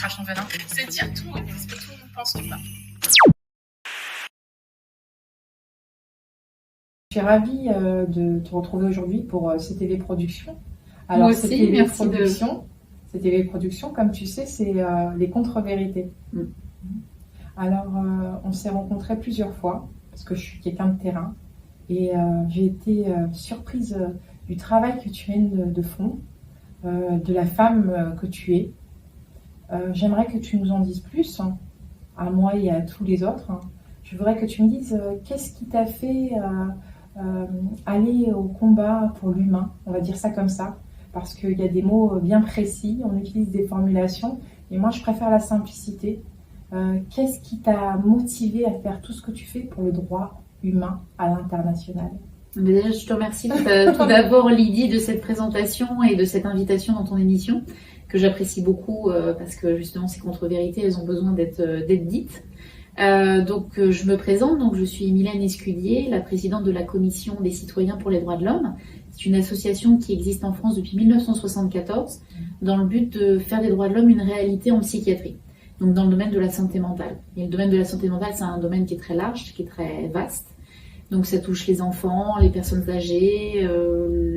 crache ton venin. C'est dire tout et ce que tout le monde pense tout bas. Je suis ravie de te retrouver aujourd'hui pour CTV Productions. Alors, moi aussi, merci CTV Productions, comme tu sais, c'est les contre-vérités. Alors, on s'est rencontrés plusieurs fois, parce que je suis quelqu'un de terrain, et j'ai été surprise du travail que tu mènes de fond, de la femme que tu es. J'aimerais que tu nous en dises plus, hein, à moi et à tous les autres. Je voudrais que tu me dises qu'est-ce qui t'a fait aller au combat pour l'humain, on va dire ça comme ça, parce qu'il y a des mots bien précis, on utilise des formulations, et moi je préfère la simplicité. Qu'est-ce qui t'a motivé à faire tout ce que tu fais pour le droit humain à l'international? Mais déjà, je te remercie tout d'abord, Lydie, de cette présentation et de cette invitation dans ton émission, que j'apprécie beaucoup parce que justement ces contre-vérités, elles ont besoin d'être dites. Donc je me présente, donc je suis Mylène Escudier, la présidente de la Commission des citoyens pour les droits de l'homme. C'est une association qui existe en France depuis 1974 dans le but de faire des droits de l'homme une réalité en psychiatrie, donc dans le domaine de la santé mentale. Et le domaine de la santé mentale, c'est un domaine qui est très large, qui est très vaste. Donc ça touche les enfants, les personnes âgées,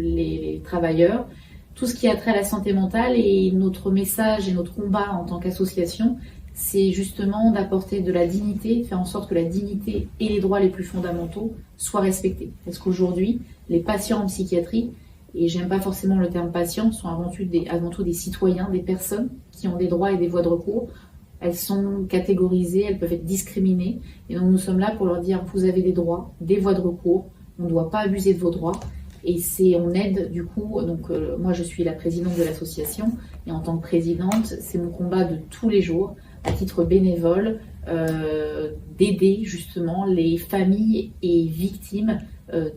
les travailleurs, tout ce qui a trait à la santé mentale. Et notre message et notre combat en tant qu'association, c'est justement d'apporter de la dignité, faire en sorte que la dignité et les droits les plus fondamentaux soient respectés. Parce qu'aujourd'hui, les patients en psychiatrie, et j'aime pas forcément le terme patient, sont avant tout des citoyens, des personnes qui ont des droits et des voies de recours. Elles sont catégorisées, elles peuvent être discriminées. Et donc nous sommes là pour leur dire, vous avez des droits, des voies de recours, on ne doit pas abuser de vos droits. Et on aide du coup, donc moi je suis la présidente de l'association, et en tant que présidente, c'est mon combat de tous les jours, à titre bénévole, d'aider justement les familles et victimes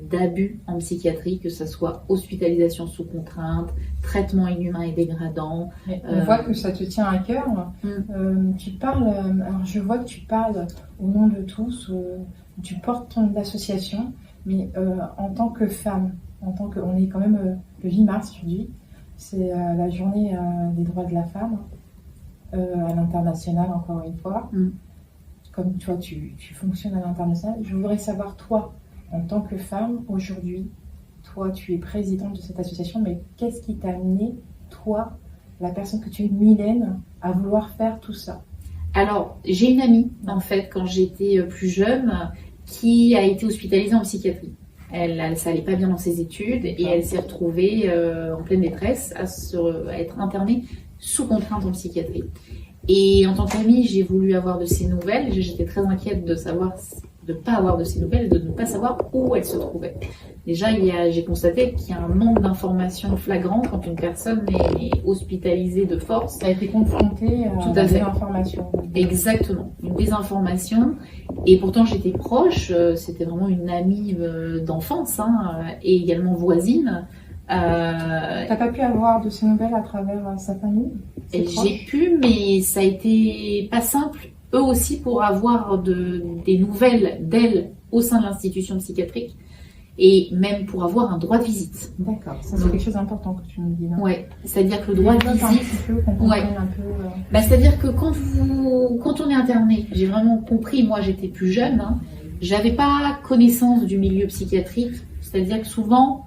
d'abus en psychiatrie, que ce soit hospitalisation sous contrainte, traitement inhumain et dégradant. On voit que ça te tient à cœur. Tu parles, alors je vois que tu parles au nom de tous, tu portes ton association, mais en tant que femme, on est quand même le 8 mars aujourd'hui, c'est la journée des droits de la femme, à l'international encore une fois. Comme toi, tu fonctionnes à l'international, je voudrais savoir, toi, en tant que femme, aujourd'hui, toi, tu es présidente de cette association, mais qu'est-ce qui t'a amené, toi, la personne que tu es, Mylène, à vouloir faire tout ça? Alors, j'ai une amie, en fait, quand j'étais plus jeune, qui a été hospitalisée en psychiatrie. Ça allait pas bien dans ses études et elle s'est retrouvée en pleine détresse à être internée sous contrainte en psychiatrie. Et en tant qu'amie, j'ai voulu avoir de ses nouvelles. J'étais très inquiète de ne pas avoir de ses nouvelles, de ne pas savoir où elle se trouvait. Déjà, j'ai constaté qu'il y a un manque d'informations flagrant quand une personne est hospitalisée de force. Ça a été confronté à la désinformation. Exactement, une désinformation. Et pourtant, j'étais proche, c'était vraiment une amie d'enfance, et également voisine. T'as pas pu avoir de ses nouvelles à travers sa famille? J'ai pu, mais ça a été pas simple, eux aussi, pour avoir des nouvelles d'elle au sein de l'institution psychiatrique, et même pour avoir un droit de visite. D'accord, ça c'est quelque chose d'important que tu nous dis là. Ouais, c'est-à-dire que le droit de visite... c'est-à-dire que quand on est interné, j'ai vraiment compris, moi j'étais plus jeune, j'avais pas connaissance du milieu psychiatrique, c'est-à-dire que souvent,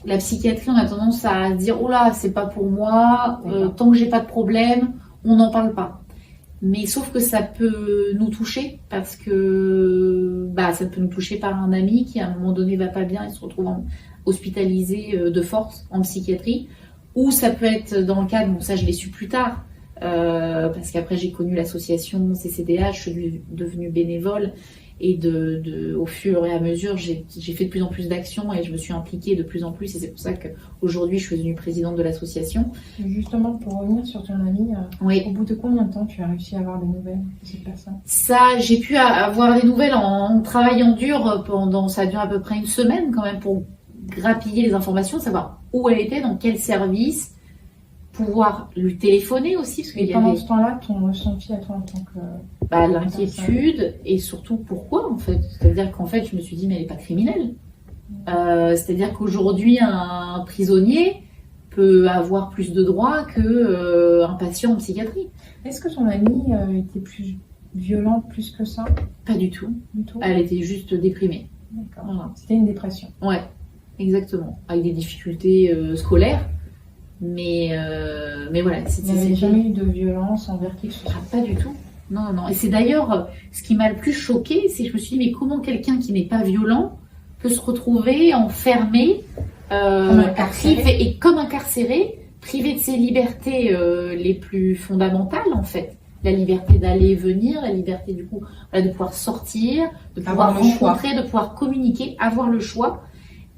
la psychiatrie, on a tendance à dire « Oh là, c'est pas pour moi, tant que j'ai pas de problème, on n'en parle pas ». Mais sauf que ça peut nous toucher parce que ça peut nous toucher par un ami qui à un moment donné va pas bien et se retrouve hospitalisé de force en psychiatrie, ou ça peut être dans le cadre, ça je l'ai su plus tard, parce qu'après j'ai connu l'association CCDH, je suis devenue bénévole, et au fur et à mesure j'ai fait de plus en plus d'actions et je me suis impliquée de plus en plus, et c'est pour ça qu'aujourd'hui je suis devenue présidente de l'association. Justement, pour revenir sur ton amie, au bout de combien de temps tu as réussi à avoir des nouvelles de cette personne? Ça, j'ai pu avoir des nouvelles en travaillant dur ça a duré à peu près une semaine quand même, pour grappiller les informations, savoir où elle était, dans quel service, pouvoir lui téléphoner aussi. Parce et pendant ce temps-là, ton ressenti à toi en tant que... l'inquiétude, et surtout pourquoi en fait. C'est-à-dire qu'en fait, je me suis dit, mais elle n'est pas criminelle. C'est-à-dire qu'aujourd'hui, un prisonnier peut avoir plus de droits qu'un patient en psychiatrie. Est-ce que ton amie était plus violente plus que ça? Pas du tout. Du tout. Elle était juste déprimée. D'accord. Voilà. C'était une dépression. Ouais, exactement. Avec des difficultés scolaires. Mais voilà. Il n'y avait jamais eu de violence envers qui que ce soit. Pas du tout. Non, non. Et c'est d'ailleurs ce qui m'a le plus choquée, c'est que je me suis dit, mais comment quelqu'un qui n'est pas violent peut se retrouver enfermé comme incarcéré, privé de ses libertés les plus fondamentales en fait. La liberté d'aller et venir, la liberté du coup de pouvoir sortir, de pouvoir rencontrer, de pouvoir communiquer, avoir le choix.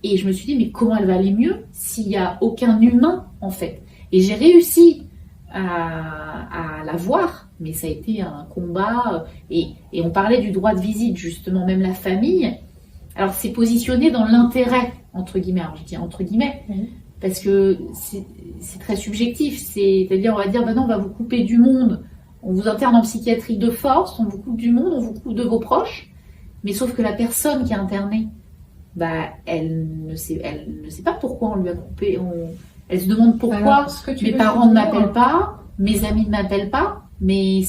Et je me suis dit, mais comment elle va aller mieux s'il n'y a aucun humain en fait? Et j'ai réussi à la voir, mais ça a été un combat. Et on parlait du droit de visite justement, même la famille. Alors c'est positionné dans l'intérêt, entre guillemets. Alors je dis entre guillemets, parce que c'est très subjectif. C'est-à-dire, on va dire, non, on va vous couper du monde. On vous interne en psychiatrie de force, on vous coupe du monde, on vous coupe de vos proches. Mais sauf que la personne qui est internée, elle ne sait pas pourquoi on lui a coupé. Elle se demande pourquoi mes parents ne m'appellent pas, mes amis ne m'appellent pas, mais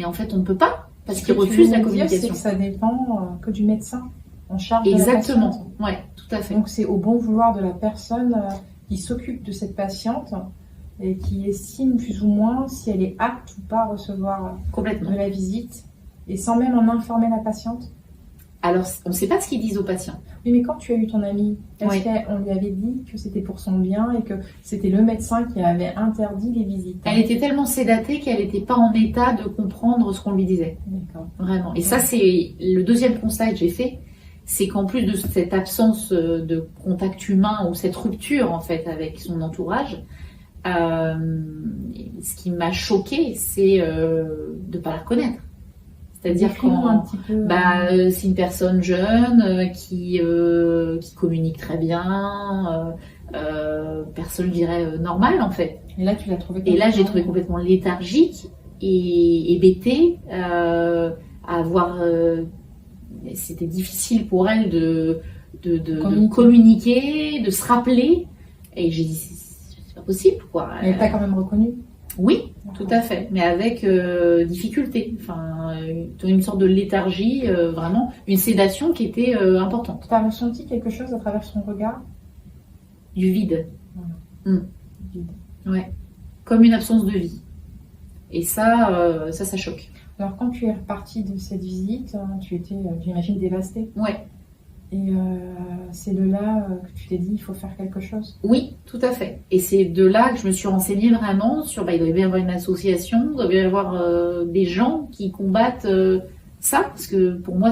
en fait on ne peut pas parce qu'ils refusent la communication. C'est que ça dépend que du médecin en charge. Exactement. De la patiente. Ouais, tout à fait. Donc c'est au bon vouloir de la personne qui s'occupe de cette patiente et qui estime plus ou moins si elle est apte ou pas à recevoir de la visite et sans même en informer la patiente. Alors, on ne sait pas ce qu'ils disent aux patients. Oui, mais quand tu as eu ton amie, est-ce qu'on lui avait dit que c'était pour son bien et que c'était le médecin qui avait interdit les visites? Elle était tellement sédatée qu'elle n'était pas en état de comprendre ce qu'on lui disait. D'accord. Vraiment. Et ça, c'est le deuxième constat que j'ai fait, c'est qu'en plus de cette absence de contact humain ou cette rupture en fait avec son entourage, ce qui m'a choquée, c'est de ne pas la reconnaître. C'est-à-dire c'est une personne jeune qui communique très bien, personne, je dirais, normale en fait. Et là, tu l'as trouvé. Et là, j'ai trouvé complètement léthargique et hébétée, à avoir. C'était difficile pour elle de communiquer, de se rappeler. Et j'ai dit, c'est pas possible, quoi. Elle t'a quand même reconnue? Oui, tout à fait, mais avec difficulté. Enfin, une sorte de léthargie, vraiment, une sédation qui était importante. Tu as ressenti quelque chose à travers son regard? Du vide. Voilà. Vide. Ouais, comme une absence de vie. Et ça choque. Alors, quand tu es repartie de cette visite, tu étais, j'imagine, dévastée. Ouais. Et c'est de là que tu t'es dit, il faut faire quelque chose? Oui, tout à fait. Et c'est de là que je me suis renseignée vraiment sur, il doit y avoir une association, il doit y avoir des gens qui combattent ça, parce que pour moi,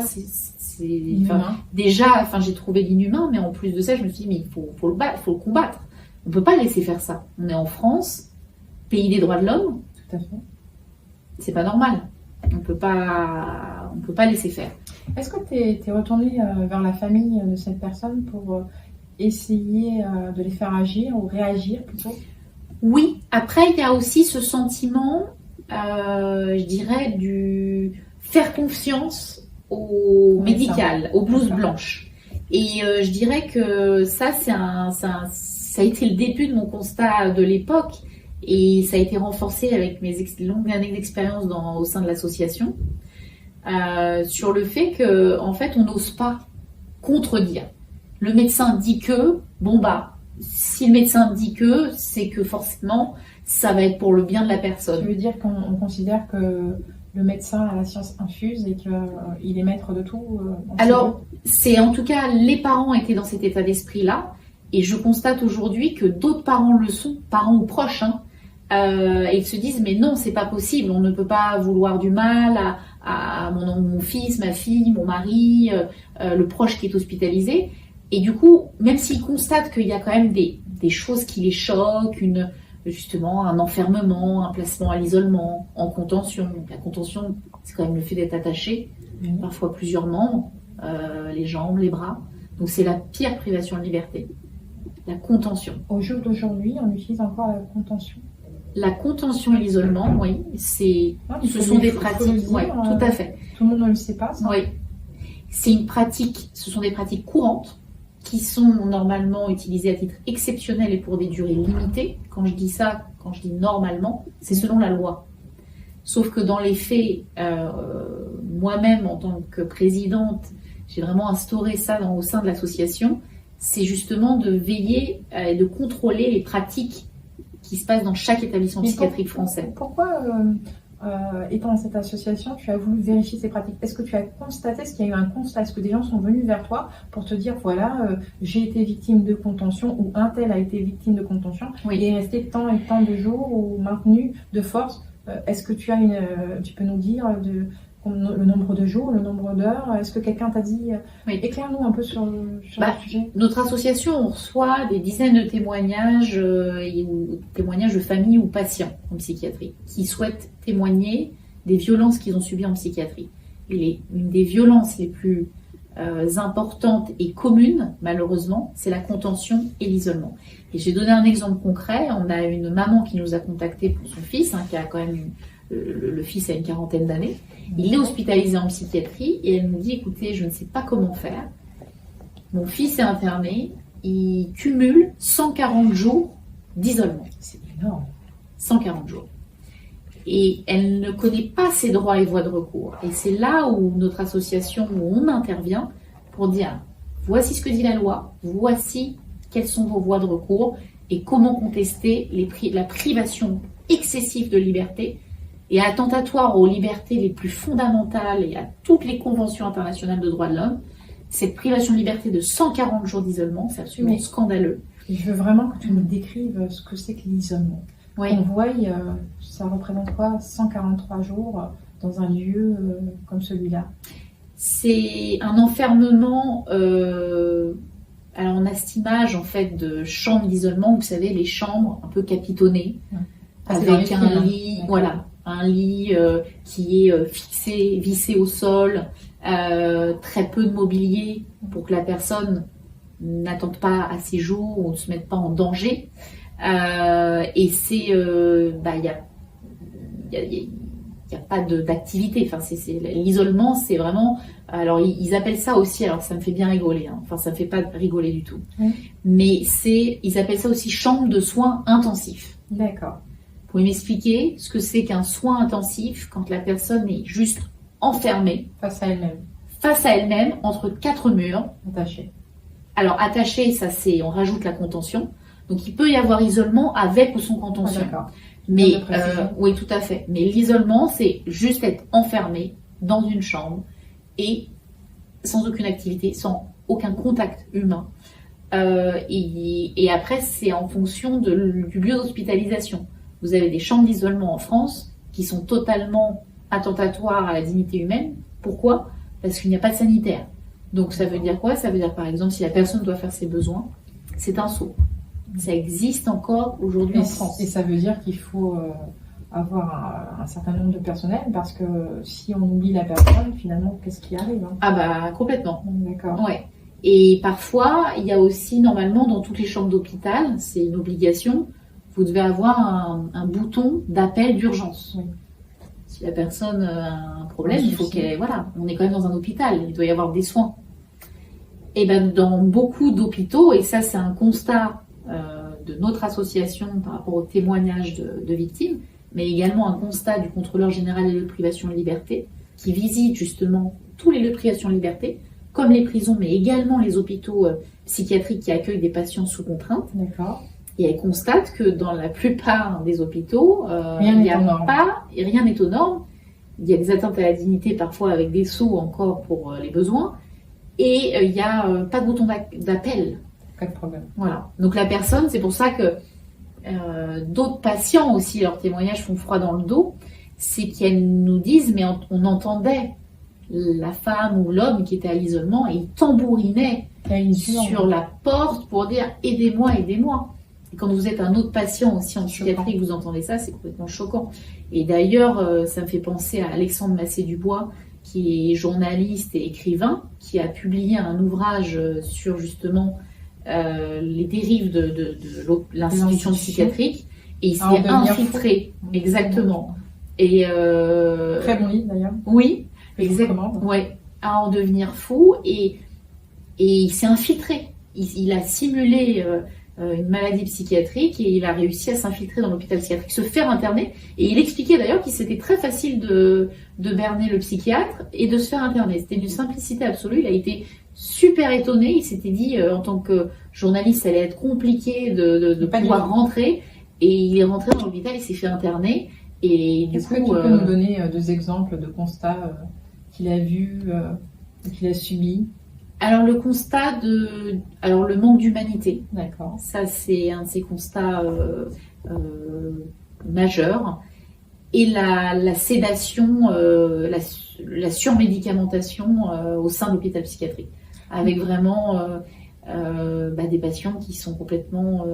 j'ai trouvé l'inhumain, mais en plus de ça, je me suis dit, mais il faut le combattre. On ne peut pas laisser faire ça. On est en France, pays des droits de l'homme. Tout à fait. C'est pas normal. On peut pas laisser faire. Est-ce que tu es retournée vers la famille de cette personne pour essayer de les faire agir ou réagir plutôt? Oui. Après, il y a aussi ce sentiment, je dirais, du faire confiance au médical, aux blouses blanches. Et je dirais que ça a été le début de mon constat de l'époque. Et ça a été renforcé avec mes longues années d'expérience au sein de l'association, sur le fait que, en fait, on n'ose pas contredire. Le médecin dit que, si le médecin dit que, c'est que forcément, ça va être pour le bien de la personne. Tu veux dire qu'on considère que le médecin a la science infuse et qu'il est maître de tout? Alors, c'est en tout cas, les parents étaient dans cet état d'esprit-là, et je constate aujourd'hui que d'autres parents le sont, parents ou proches, et ils se disent, mais non, c'est pas possible, on ne peut pas vouloir du mal à mon fils, ma fille, mon mari, le proche qui est hospitalisé. Et du coup, même s'ils constatent qu'il y a quand même des choses qui les choquent, justement un enfermement, un placement à l'isolement, en contention. Donc la contention, c'est quand même le fait d'être attaché, parfois plusieurs membres, les jambes, les bras. Donc c'est la pire privation de liberté, la contention. Au jour d'aujourd'hui, on utilise encore la contention? La contention et l'isolement, oui, ce sont des pratiques, tout à fait. Tout le monde ne le sait pas, ça. Oui, ce sont des pratiques courantes qui sont normalement utilisés à titre exceptionnel et pour des durées limitées. Quand je dis ça, quand je dis normalement, c'est selon la loi. Sauf que dans les faits, moi-même en tant que présidente, j'ai vraiment instauré ça au sein de l'association, c'est justement de veiller et de contrôler les pratiques qui se passent dans chaque établissement psychiatrique français. Pourquoi, étant dans cette association, tu as voulu vérifier ces pratiques? Est-ce que tu as constaté, est-ce qu'il y a eu un constat? Est-ce que des gens sont venus vers toi pour te dire, voilà, j'ai été victime de contention ou un tel a été victime de contention Oui. et est resté tant et tant de jours ou maintenu de force? Est-ce que tu as tu peux nous dire le nombre de jours, le nombre d'heures? Est-ce que quelqu'un t'a dit... Oui. Éclaire-nous un peu sur le sujet. Notre association, on reçoit des dizaines de témoignages, témoignages de familles ou patients en psychiatrie qui souhaitent témoigner des violences qu'ils ont subies en psychiatrie. Et une des violences les plus importantes et communes, malheureusement, c'est la contention et l'isolement. Et j'ai donné un exemple concret. On a une maman qui nous a contacté pour son fils, qui a quand même le fils a une quarantaine d'années. Il est hospitalisé en psychiatrie et elle nous dit, écoutez, je ne sais pas comment faire. Mon fils est interné, il cumule 140 jours d'isolement. C'est énorme. 140 jours. Et elle ne connaît pas ses droits et voies de recours. Et c'est là où notre association, où on intervient pour dire, voici ce que dit la loi, voici quelles sont vos voies de recours et comment contester la privation excessive de liberté et attentatoire aux libertés les plus fondamentales et à toutes les conventions internationales de droits de l'homme. Cette privation de liberté de 140 jours d'isolement, c'est absolument scandaleux. Je veux vraiment que tu nous décrives ce que c'est que l'isolement. Oui. On voit, ça représente quoi, 143 jours dans un lieu comme celui-là? C'est un enfermement, alors on a cette image en fait de chambre d'isolement, vous savez, les chambres un peu capitonnées, avec un lit, voilà, un lit qui est vissé au sol, très peu de mobilier pour que la personne n'attende pas à ses jours ou ne se mette pas en danger. Et c'est, il y a pas d'activité. Enfin, l'isolement, c'est vraiment. Alors, ils appellent ça aussi. Alors, ça me fait bien rigoler. Enfin, ça me fait pas rigoler du tout. Mais ils appellent ça aussi chambre de soins intensifs. D'accord. Vous pouvez m'expliquer ce que c'est qu'un soin intensif quand la personne est juste enfermée face à elle-même. Face à elle-même, entre quatre murs. Attachée. Alors, attachée, ça c'est, on rajoute la contention. Donc, il peut y avoir isolement avec ou sans contention. D'accord. Mais oui, tout à fait. Mais l'isolement, c'est juste être enfermé dans une chambre et sans aucune activité, sans aucun contact humain. Et après, c'est en fonction du lieu d'hospitalisation. Vous avez des chambres d'isolement en France qui sont totalement attentatoires à la dignité humaine. Pourquoi ? Parce qu'il n'y a pas de sanitaire. Donc ça veut dire quoi ? Ça veut dire par exemple, si la personne doit faire ses besoins, c'est un seau. Ça existe encore aujourd'hui en France. Et ça veut dire qu'il faut avoir un certain nombre de personnel, parce que si on oublie la personne, finalement, qu'est-ce qui arrive ? Ah bah complètement. D'accord. Ouais. Et parfois, il y a aussi, normalement, dans toutes les chambres d'hôpital, c'est une obligation, vous devez avoir un bouton d'appel d'urgence. Oui. Si la personne a un problème, il faut qu'elle... Voilà, on est quand même dans un hôpital, il doit y avoir des soins. Et ben dans beaucoup d'hôpitaux, et ça c'est un constat de notre association par rapport aux témoignages de victimes, mais également un constat du contrôleur général des lieux de privation de liberté, qui visite justement tous les lieux de privation de liberté, comme les prisons, mais également les hôpitaux psychiatriques qui accueillent des patients sous contrainte. D'accord. Et elle constate que dans la plupart des hôpitaux, rien n'est aux normes. Il y a des atteintes à la dignité, parfois avec des sceaux encore pour les besoins. Et il n'y a pas de bouton d'appel. Pas de problème. Voilà. Donc la personne, c'est pour ça que d'autres patients aussi, leurs témoignages font froid dans le dos, c'est qu'elles nous disent, mais on entendait la femme ou l'homme qui était à l'isolement et il tambourinait sur la porte pour dire « aidez-moi, aidez-moi ». Et quand vous êtes un autre patient aussi en psychiatrie, que vous entendez ça, c'est complètement choquant. Et d'ailleurs, ça me fait penser à Alexandre Massé-Dubois, qui est journaliste et écrivain, qui a publié un ouvrage sur justement les dérives de l'institution psychiatrique. Et il s'est infiltré, exactement. Et très bon livre d'ailleurs. Oui, exactement. Ouais, à en devenir fou. Et il s'est infiltré il a simulé une maladie psychiatrique et il a réussi à s'infiltrer dans l'hôpital psychiatrique, se faire interner. Et il expliquait d'ailleurs qu'il c'était très facile de berner le psychiatre et de se faire interner. C'était d'une simplicité absolue. Il a été super étonné. Il s'était dit, en tant que journaliste, ça allait être compliqué de pouvoir rentrer. Et il est rentré dans l'hôpital, il s'est fait interner. Et du Est-ce coup, que tu peux nous donner 2 exemples de constats qu'il a vus, qu'il a subis? Alors le constat alors le manque d'humanité. D'accord. Ça, c'est un de ces constats majeurs. Et la sédation, la surmédicamentation au sein de l'hôpital psychiatrique. Avec vraiment des patients qui sont complètement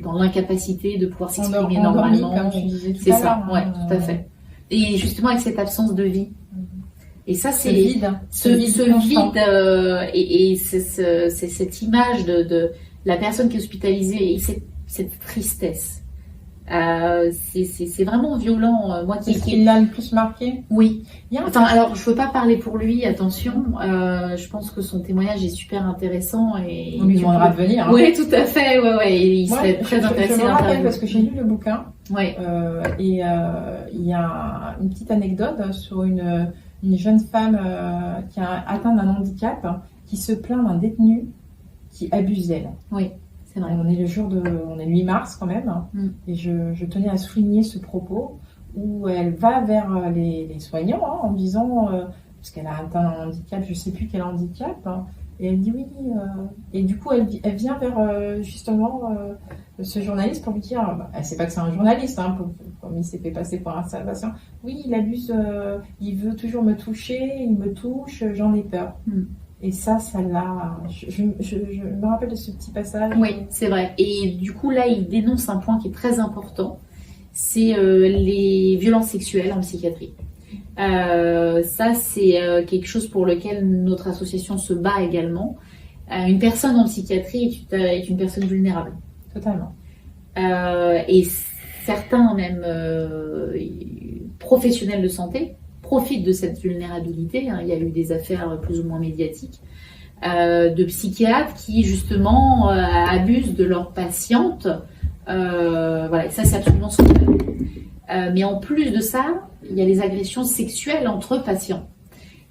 dans l'incapacité de pouvoir s'exprimer normalement. Comme tu disais tout C'est à ça, l'heure, ouais, tout à fait. Et justement avec cette absence de vie. Et ça, c'est ce vide et c'est cette image de la personne qui est hospitalisée et cette tristesse. C'est vraiment violent. Moi, c'est ce qui l'a le plus marqué. Oui. Alors, je veux pas parler pour lui. Attention. Je pense que son témoignage est super intéressant et on lui demandera de venir. Hein. Oui, tout à fait. Ouais. Et il serait très intéressé. Je me rappelle parce que j'ai lu le bouquin. Ouais. Et il y a une petite anecdote sur une jeune femme qui a atteint d'un handicap qui se plaint d'un détenu qui abuse d'elle. Oui. Vrai. On est le 8 mars quand même, et je tenais à souligner ce propos où elle va vers les soignants en disant, parce qu'elle a atteint un handicap, je ne sais plus quel handicap, et elle dit oui, et du coup elle vient vers justement ce journaliste pour lui dire, elle ne sait pas que c'est un journaliste, comme il s'est fait passer pour un salvation, oui il abuse, il veut toujours me toucher, il me touche, j'en ai peur. Et ça l'a... Je me rappelle de ce petit passage. Oui, c'est vrai. Et du coup, là, il dénonce un point qui est très important. C'est les violences sexuelles en psychiatrie. Ça, c'est quelque chose pour lequel notre association se bat également. Une personne en psychiatrie est une personne vulnérable. Totalement. Et certains, même professionnels de santé, profitent de cette vulnérabilité. Il y a eu des affaires plus ou moins médiatiques de psychiatres qui justement abusent de leurs patientes. Voilà, ça c'est absolument scandaleux. Mais en plus de ça, il y a les agressions sexuelles entre patients.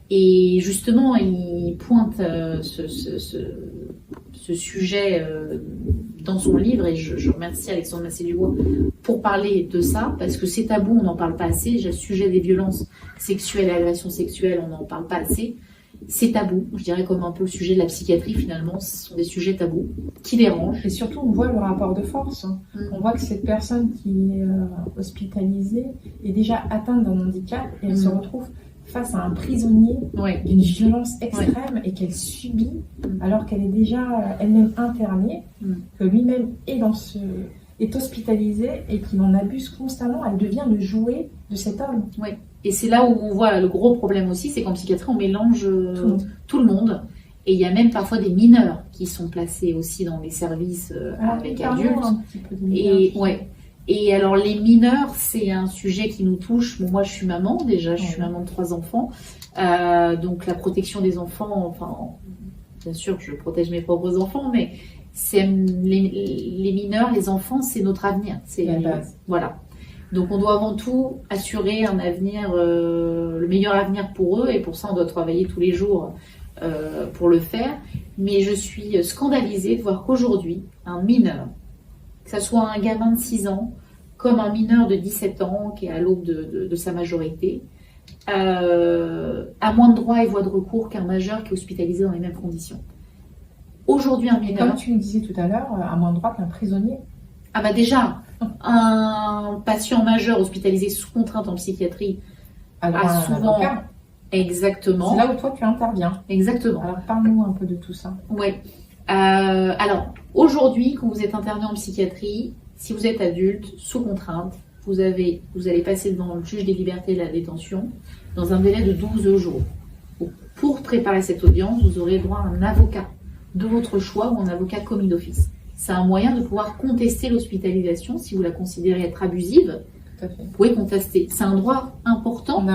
Et justement, il pointe ce sujet dans son livre, et je remercie Alexandre Massé-Dubois pour parler de ça, parce que c'est tabou, on n'en parle pas assez. Le sujet des violences sexuelles et agressions sexuelles, on n'en parle pas assez. C'est tabou, je dirais comme un peu le sujet de la psychiatrie finalement, ce sont des sujets tabous qui dérangent. Et surtout, on voit le rapport de force. On voit que cette personne qui est hospitalisée est déjà atteinte d'un handicap et elle se retrouve face à un prisonnier d'une violence extrême et qu'elle subit alors qu'elle est déjà elle-même internée, que lui-même est hospitalisé et qu'il en abuse constamment. Elle devient le jouet de cet homme. Oui. Et c'est là où on voit le gros problème aussi, c'est qu'en psychiatrie, on mélange tout le monde. Et il y a même parfois des mineurs qui sont placés aussi dans les services avec adultes. Un petit peu de mineurs. Et alors les mineurs, c'est un sujet qui nous touche. Bon, moi, je suis maman déjà, je suis maman de 3 enfants. Donc la protection des enfants, enfin, bien sûr, je protège mes propres enfants, mais c'est les mineurs, les enfants, c'est notre avenir. C'est la base. Voilà. Donc on doit avant tout assurer un avenir, le meilleur avenir pour eux, et pour ça on doit travailler tous les jours pour le faire. Mais je suis scandalisée de voir qu'aujourd'hui, un mineur, que ce soit un gamin de 6 ans, comme un mineur de 17 ans qui est à l'aube de sa majorité, a moins de droits et voies de recours qu'un majeur qui est hospitalisé dans les mêmes conditions. Aujourd'hui, un mineur... Comme tu le disais tout à l'heure, a moins de droits qu'un prisonnier. Ah bah déjà, un patient majeur hospitalisé sous contrainte en psychiatrie a souvent... Exactement. C'est là où toi tu interviens. Exactement. Alors parle-nous un peu de tout ça. Oui. Alors aujourd'hui, quand vous êtes interné en psychiatrie, si vous êtes adulte sous contrainte, vous allez passer devant le juge des libertés et de la détention dans un délai de 12 jours. Pour préparer cette audience, vous aurez droit à un avocat de votre choix ou un avocat commis d'office. C'est un moyen de pouvoir contester l'hospitalisation si vous la considérez être abusive. Tout à fait. Vous pouvez contester. C'est un droit important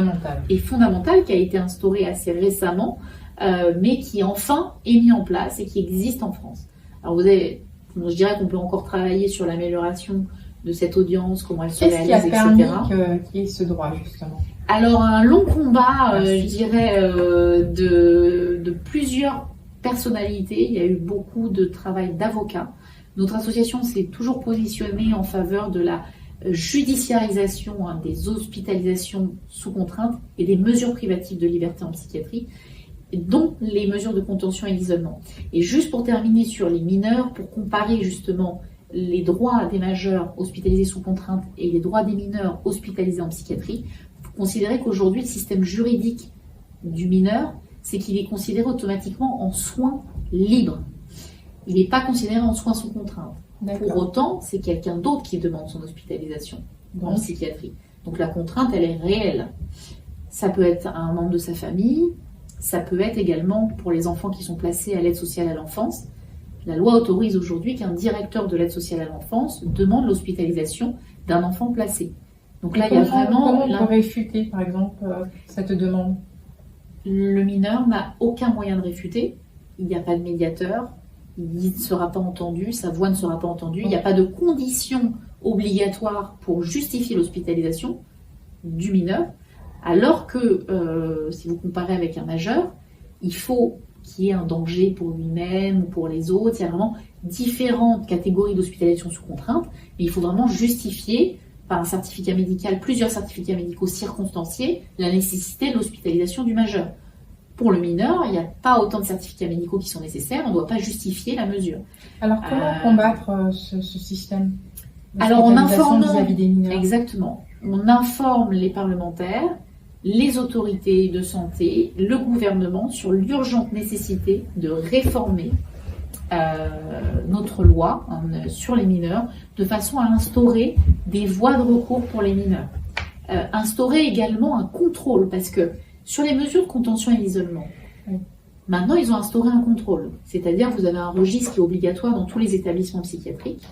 et fondamental qui a été instauré assez récemment, mais qui enfin est mis en place et qui existe en France. Alors je dirais qu'on peut encore travailler sur l'amélioration de cette audience, comment elle se Qu'est-ce qui a réalise, permis etc. qu'il y ait ce droit, justement? Alors, un long combat, Merci. je dirais, de plusieurs personnalités. Il y a eu beaucoup de travail d'avocats. Notre association s'est toujours positionnée en faveur de la judiciarisation des hospitalisations sous contrainte et des mesures privatives de liberté en psychiatrie, dont les mesures de contention et d'isolement. Et juste pour terminer sur les mineurs, pour comparer justement les droits des majeurs hospitalisés sous contrainte et les droits des mineurs hospitalisés en psychiatrie, il faut considérer qu'aujourd'hui, le système juridique du mineur, c'est qu'il est considéré automatiquement en soins libres. Il n'est pas considéré en soins sous contrainte. Pour autant, c'est quelqu'un d'autre qui demande son hospitalisation en psychiatrie. Donc la contrainte, elle est réelle. Ça peut être un membre de sa famille, ça peut être également pour les enfants qui sont placés à l'aide sociale à l'enfance. La loi autorise aujourd'hui qu'un directeur de l'aide sociale à l'enfance demande l'hospitalisation d'un enfant placé. Donc là, il y a vraiment... Comment on peut réfuter, par exemple, cette demande? Le mineur n'a aucun moyen de réfuter. Il n'y a pas de médiateur. Il ne sera pas entendu. Sa voix ne sera pas entendue. Il n'y a pas de conditions obligatoires pour justifier l'hospitalisation du mineur. Alors que, si vous comparez avec un majeur, il faut qu'il y ait un danger pour lui-même ou pour les autres. Il y a vraiment différentes catégories d'hospitalisation sous contrainte. Mais il faut vraiment justifier par un certificat médical, plusieurs certificats médicaux circonstanciés, la nécessité de l'hospitalisation du majeur. Pour le mineur, il n'y a pas autant de certificats médicaux qui sont nécessaires, on ne doit pas justifier la mesure. Alors comment combattre ce système? Alors en informant, vis-à-vis des mineurs. Exactement, on informe les parlementaires, les autorités de santé, le gouvernement sur l'urgente nécessité de réformer notre loi sur les mineurs de façon à instaurer des voies de recours pour les mineurs. Instaurer également un contrôle, parce que sur les mesures de contention et d'isolement, maintenant ils ont instauré un contrôle, c'est-à-dire vous avez un registre qui est obligatoire dans tous les établissements psychiatriques,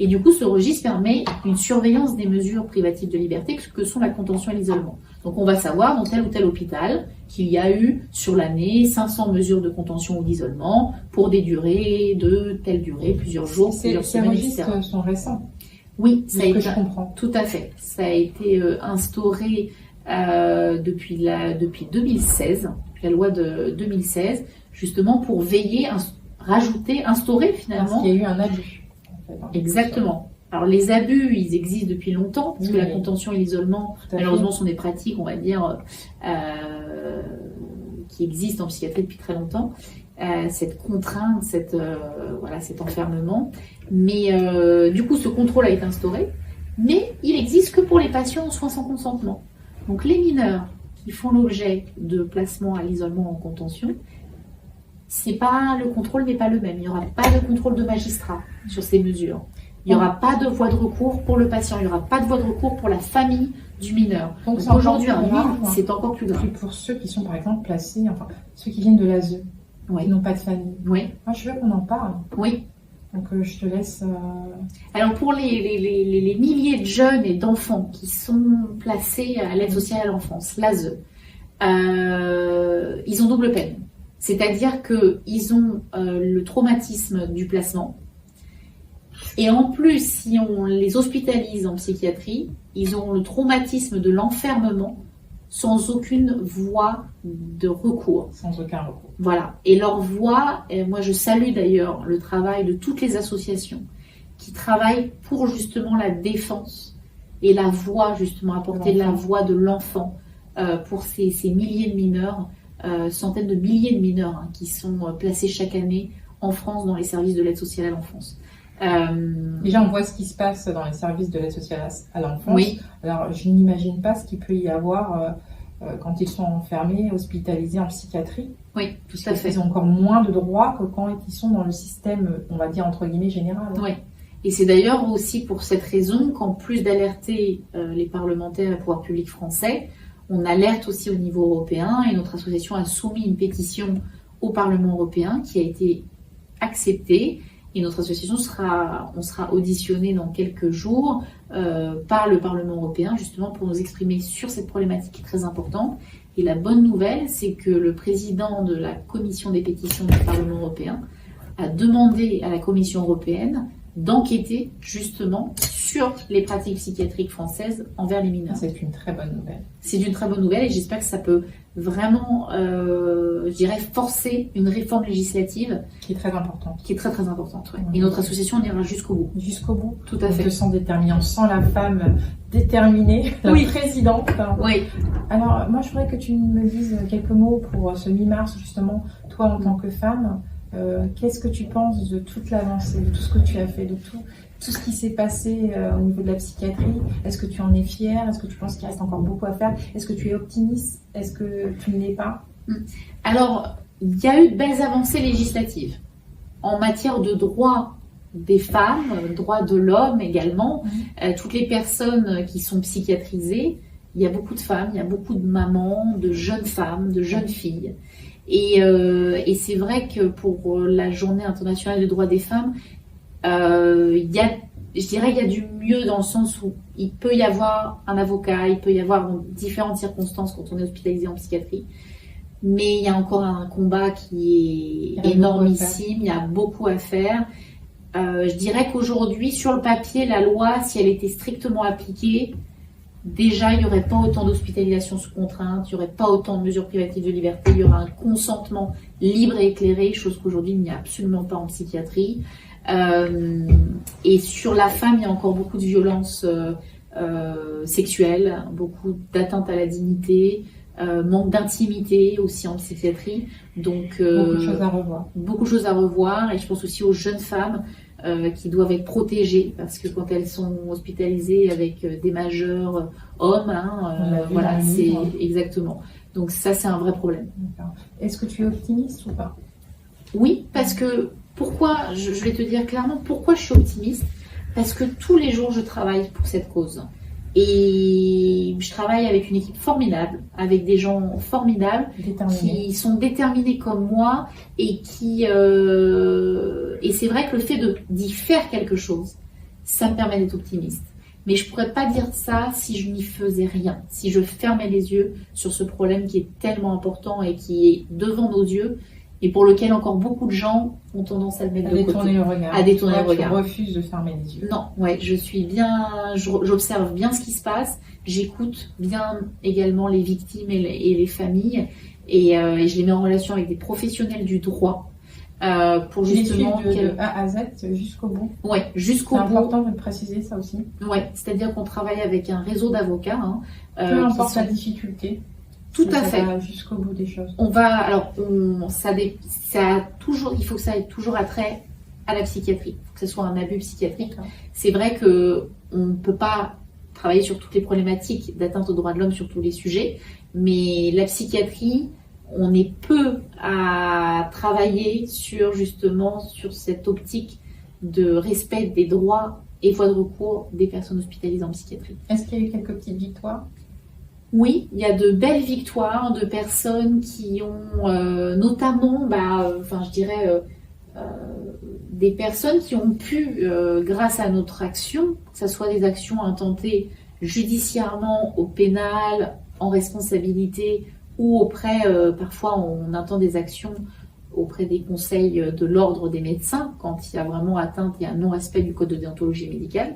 et du coup ce registre permet une surveillance des mesures privatives de liberté que sont la contention et l'isolement. Donc on va savoir dans tel ou tel hôpital qu'il y a eu sur l'année 500 mesures de contention ou d'isolement pour des durées de telle durée, plusieurs jours, plusieurs semaines, etc. Ces registres sont récents. Oui, ça a été, je comprends. Tout à fait. Ça a été instauré depuis 2016, la loi de 2016, justement pour veiller, instaurer finalement. Parce qu'il y a eu un abus. En fait, Exactement. Alors les abus, ils existent depuis longtemps, parce que la contention et l'isolement, malheureusement, sont des pratiques, on va dire, qui existent en psychiatrie depuis très longtemps. Cette contrainte, cet enfermement. Mais du coup, ce contrôle a été instauré, mais il existe que pour les patients en soins sans consentement. Donc les mineurs qui font l'objet de placement à l'isolement en contention, le contrôle n'est pas le même. Il n'y aura pas de contrôle de magistrat sur ces mesures. Il n'y aura pas de voie de recours pour le patient. Il n'y aura pas de voie de recours pour la famille du mineur. Donc aujourd'hui, c'est encore plus grave. Pour ceux qui sont par exemple placés, enfin ceux qui viennent de l'ASE, qui n'ont pas de famille. Oui. Moi, je veux qu'on en parle. Oui. Donc je te laisse... Alors pour les milliers de jeunes et d'enfants qui sont placés à l'aide sociale à l'enfance, l'ASE, ils ont double peine. C'est-à-dire qu'ils ont le traumatisme du placement. Et en plus, si on les hospitalise en psychiatrie, ils ont le traumatisme de l'enfermement sans aucune voie de recours. Sans aucun recours. Voilà. Et leur voix, et moi je salue d'ailleurs le travail de toutes les associations qui travaillent pour justement la défense et la voix, justement, apporter la voix de l'enfant pour ces milliers de mineurs, centaines de milliers de mineurs qui sont placés chaque année en France dans les services de l'aide sociale à l'enfance. Déjà, on voit ce qui se passe dans les services de l'aide sociale à l'enfance. Oui. Alors, je n'imagine pas ce qu'il peut y avoir quand ils sont enfermés, hospitalisés en psychiatrie. Oui, tout à fait. Ils ont encore moins de droits que quand ils sont dans le système, on va dire, entre guillemets, général. Oui. Et c'est d'ailleurs aussi pour cette raison qu'en plus d'alerter les parlementaires et le pouvoir public français, on alerte aussi au niveau européen, et notre association a soumis une pétition au Parlement européen qui a été acceptée. Et notre association sera auditionné dans quelques jours par le Parlement européen, justement pour nous exprimer sur cette problématique qui est très importante. Et la bonne nouvelle, c'est que le président de la commission des pétitions du Parlement européen a demandé à la Commission européenne d'enquêter justement sur les pratiques psychiatriques françaises envers les mineurs. C'est une très bonne nouvelle. C'est une très bonne nouvelle et j'espère que ça peut vraiment, je dirais, forcer une réforme législative Qui est très importante. qui est très très importante. Ouais. Oui. Et notre association on ira jusqu'au bout. Jusqu'au bout. Tout à On fait. te sent déterminée. On sent la femme déterminée, la Oui. présidente. Oui. Alors, moi, je voudrais que tu me dises quelques mots pour ce mi-mars, justement, toi en tant que femme. Qu'est-ce que tu penses de toute l'avancée, de tout ce que tu as fait, de tout ce qui s'est passé au niveau de la psychiatrie? Est-ce que tu en es fière? Est-ce que tu penses qu'il reste encore beaucoup à faire? Est-ce que tu es optimiste? Est-ce que tu ne l'es pas? Alors, il y a eu de belles avancées législatives en matière de droits des femmes, droits de l'homme également. Toutes les personnes qui sont psychiatrisées, il y a beaucoup de femmes, il y a beaucoup de mamans, de jeunes femmes, de jeunes filles. Et c'est vrai que pour la Journée internationale des droits des femmes, je dirais qu'il y a du mieux dans le sens où il peut y avoir un avocat, il peut y avoir différentes circonstances quand on est hospitalisé en psychiatrie. Mais il y a encore un combat qui est énormissime, il y a beaucoup à faire. Je dirais qu'aujourd'hui, sur le papier, la loi, si elle était strictement appliquée, déjà, il n'y aurait pas autant d'hospitalisation sous contrainte, il n'y aurait pas autant de mesures privatives de liberté, il y aura un consentement libre et éclairé, chose qu'aujourd'hui, il n'y a absolument pas en psychiatrie. Et sur la femme, il y a encore beaucoup de violences sexuelles, beaucoup d'atteintes à la dignité, manque d'intimité aussi en psychiatrie. Donc, beaucoup de choses à revoir. Beaucoup de choses à revoir. Et je pense aussi aux jeunes femmes qui doivent être protégées parce que quand elles sont hospitalisées avec des majeurs hommes, voilà, c'est exactement. Donc ça, c'est un vrai problème. Est-ce que tu es optimiste ou pas? Oui, parce que pourquoi, je vais te dire clairement pourquoi je suis optimiste. Parce que tous les jours, je travaille pour cette cause. Et je travaille avec une équipe formidable, avec des gens formidables qui sont déterminés comme moi et qui et c'est vrai que le fait d'y faire quelque chose, ça me permet d'être optimiste. Mais je pourrais pas dire ça si je n'y faisais rien, si je fermais les yeux sur ce problème qui est tellement important et qui est devant nos yeux et pour lequel encore beaucoup de gens ont tendance à le mettre de côté. À détourner le regard. Je refuse de fermer les yeux. Non, ouais, j'observe bien ce qui se passe, j'écoute bien également les victimes et les familles et je les mets en relation avec des professionnels du droit pour justement de A à Z jusqu'au bout. Ouais, jusqu'au bout. C'est important de préciser ça aussi. Ouais, c'est-à-dire qu'on travaille avec un réseau d'avocats. Peu importe la difficulté. Tout à fait. Va jusqu'au bout des choses. Il faut que ça ait toujours attrait à la psychiatrie, que ce soit un abus psychiatrique. C'est vrai que on ne peut pas travailler sur toutes les problématiques d'atteinte aux droits de l'homme sur tous les sujets, mais la psychiatrie, on est peu à travailler sur cette optique de respect des droits et voies de recours des personnes hospitalisées en psychiatrie. Est-ce qu'il y a eu quelques petites victoires? Oui, il y a de belles victoires de personnes qui ont notamment, des personnes qui ont pu, grâce à notre action, que ce soit des actions intentées judiciairement au pénal, en responsabilité, ou auprès, parfois on intente des actions auprès des conseils de l'ordre des médecins, quand il y a vraiment atteinte et un non-respect du code de déontologie médicale.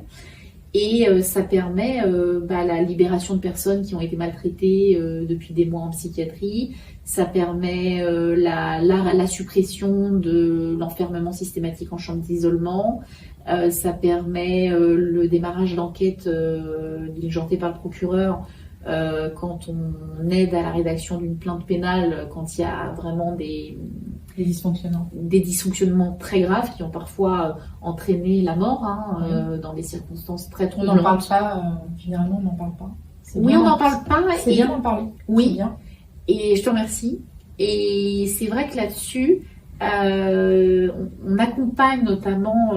Et ça permet la libération de personnes qui ont été maltraitées depuis des mois en psychiatrie. Ça permet la suppression de l'enfermement systématique en chambre d'isolement. Ça permet le démarrage d'enquête diligentée par le procureur quand on aide à la rédaction d'une plainte pénale, quand il y a vraiment des dysfonctionnements très graves qui ont parfois entraîné la mort dans des circonstances très troublantes. On n'en parle pas, généralement on n'en parle pas. Oui, on n'en parle pas. C'est bien d'en parler. Oui, bien. Et je te remercie. Et c'est vrai que là-dessus, on accompagne notamment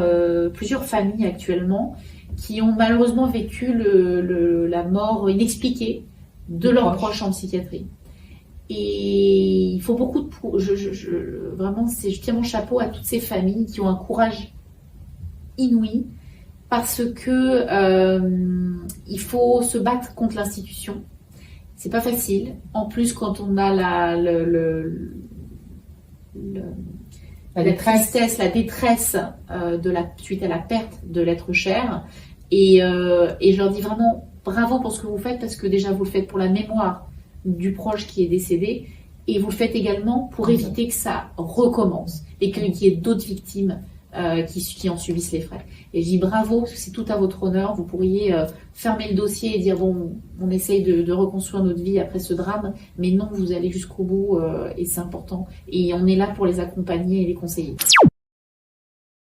plusieurs familles actuellement qui ont malheureusement vécu la mort inexpliquée de leurs proches en psychiatrie. Et il faut beaucoup de... Vraiment, je tire mon chapeau à toutes ces familles qui ont un courage inouï parce que il faut se battre contre l'institution. C'est pas facile. En plus, quand on a la tristesse, la détresse suite à la perte de l'être cher. Et je leur dis vraiment bravo pour ce que vous faites, parce que déjà vous le faites pour la mémoire du proche qui est décédé, et vous le faites également pour éviter que ça recommence et qu'il y ait d'autres victimes qui en subissent les frais. Et je dis bravo, parce que c'est tout à votre honneur. Vous pourriez fermer le dossier et dire bon, on essaye de reconstruire notre vie après ce drame, mais non, vous allez jusqu'au bout et c'est important. Et on est là pour les accompagner et les conseiller.